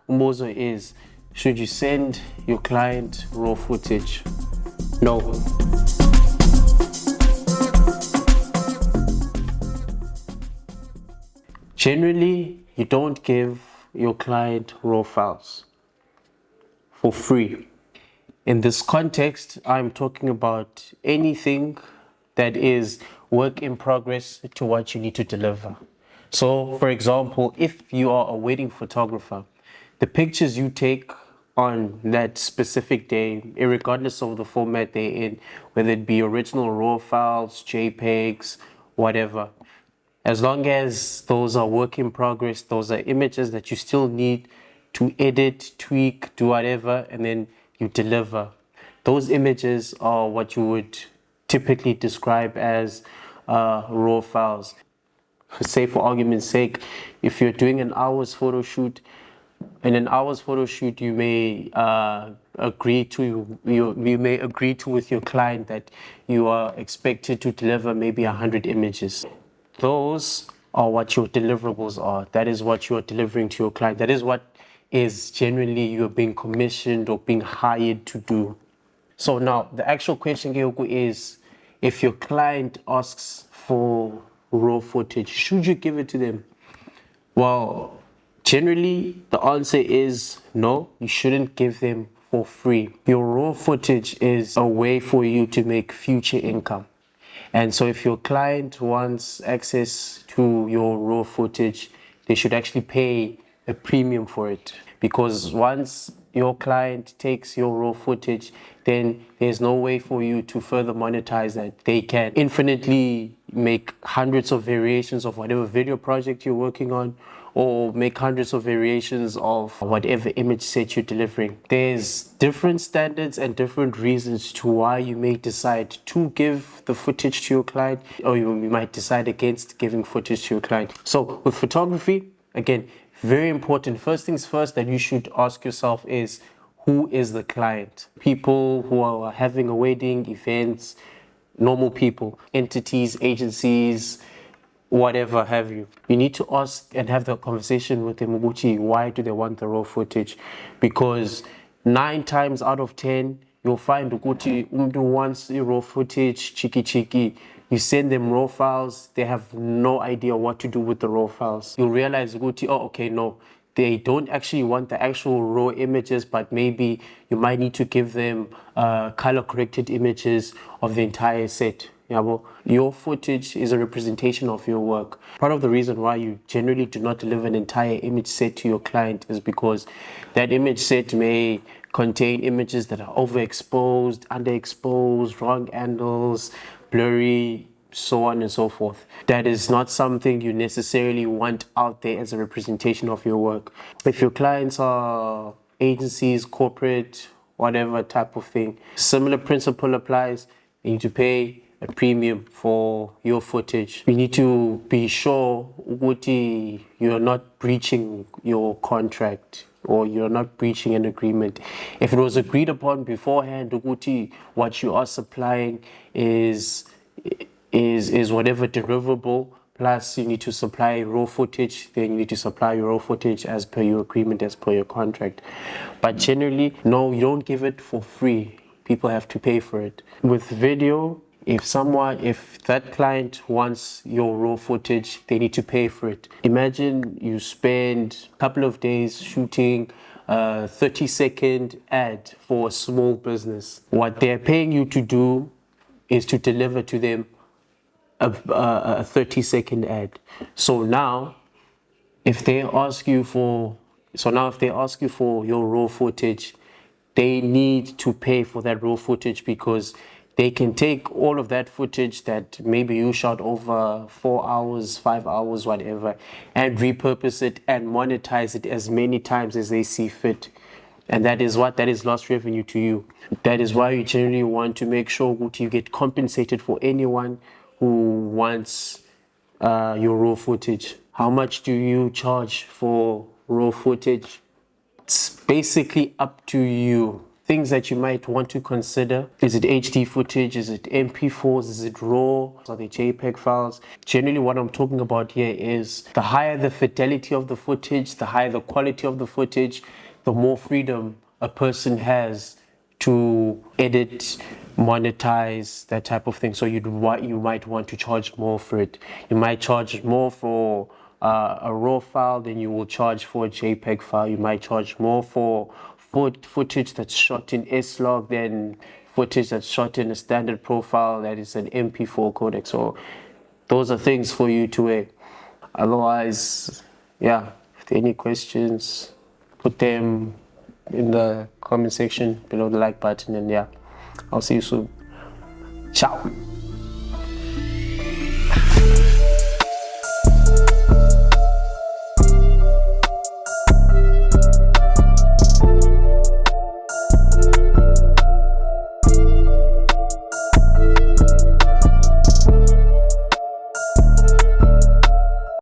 umbuzo is, should you send your client raw footage? No. Generally, you don't give your client raw files for free. In this context, I'm talking about anything that is work in progress to what you need to deliver. So, for example, if you are a wedding photographer, the pictures you take on that specific day, regardless of the format they're in, whether it be original raw files, JPEGs, whatever, as long as those are work in progress, those are images that you still need to edit, tweak, do whatever, and then you deliver. Those images are what you would typically describe as raw files. Say, for argument's sake, if you're doing an hour's photo shoot, in an hour's photo shoot, you may agree to with your client that you are expected to deliver maybe 100 images. Those are what your deliverables are. That is what you are delivering to your client. That is what is generally you're being commissioned or being hired to do. So now the actual question is, if your client asks for raw footage, should you give it to them? Well, generally the answer is no, you shouldn't give them for free. Your raw footage is a way for you to make future income. And so if your client wants access to your raw footage, they should actually pay a premium for it. Because once your client takes your raw footage, then there's no way for you to further monetize that. They can infinitely make hundreds of variations of whatever video project you're working on, or make hundreds of variations of whatever image set you're delivering. There's different standards and different reasons to why you may decide to give the footage to your client, or you might decide against giving footage to your client. So with photography, again, very important. First things first that you should ask yourself is, who is the client? People who are having a wedding, events, normal people, entities, agencies, whatever have you. You need to ask and have the conversation with them, why do they want the raw footage? Because 9 times out of 10, you'll find umdu wants raw footage, cheeky. You send them raw files, they have no idea what to do with the raw files. You'll realize, no, they don't actually want the actual raw images, but maybe you might need to give them color corrected images of the entire set. Your footage is a representation of your work. Part of the reason why you generally do not deliver an entire image set to your client is because that image set may contain images that are overexposed, underexposed, wrong angles, blurry, so on and so forth. That is not something you necessarily want out there as a representation of your work. If your clients are agencies, corporate, whatever type of thing, similar principle applies. You need to pay a premium for your footage. You need to be sure that you're not breaching your contract or you're not breaching an agreement. If it was agreed upon beforehand, what you are supplying is whatever deliverable, plus you need to supply raw footage, then you need to supply your raw footage as per your agreement, as per your contract. But generally, no, you don't give it for free. People have to pay for it. With video, if that client wants your raw footage, they need to pay for it. Imagine you spend a couple of days shooting a 30-second ad for a small business. What they're paying you to do is to deliver to them a 30-second ad. So now, if they ask you for your raw footage, they need to pay for that raw footage, because they can take all of that footage that maybe you shot over 4 hours, 5 hours, whatever, and repurpose it and monetize it as many times as they see fit. And that is lost revenue to you. That is why you generally want to make sure that you get compensated for anyone who wants your raw footage. How much do you charge for raw footage? It's basically up to you. things that you might want to consider. Is it HD footage? Is it MP4s? Is it RAW? Are they JPEG files? Generally, what I'm talking about here is the higher the fidelity of the footage, the higher the quality of the footage, the more freedom a person has to edit, monetize, that type of thing. So you might want to charge more for it. You might charge more for a RAW file than you will charge for a JPEG file. You might charge more for footage that's shot in S-Log than footage that's shot in a standard profile that is an MP4 codec. So those are things for you to weigh. Otherwise, yeah, if there are any questions, put them in the comment section below the like button, and yeah, I'll see you soon. Ciao.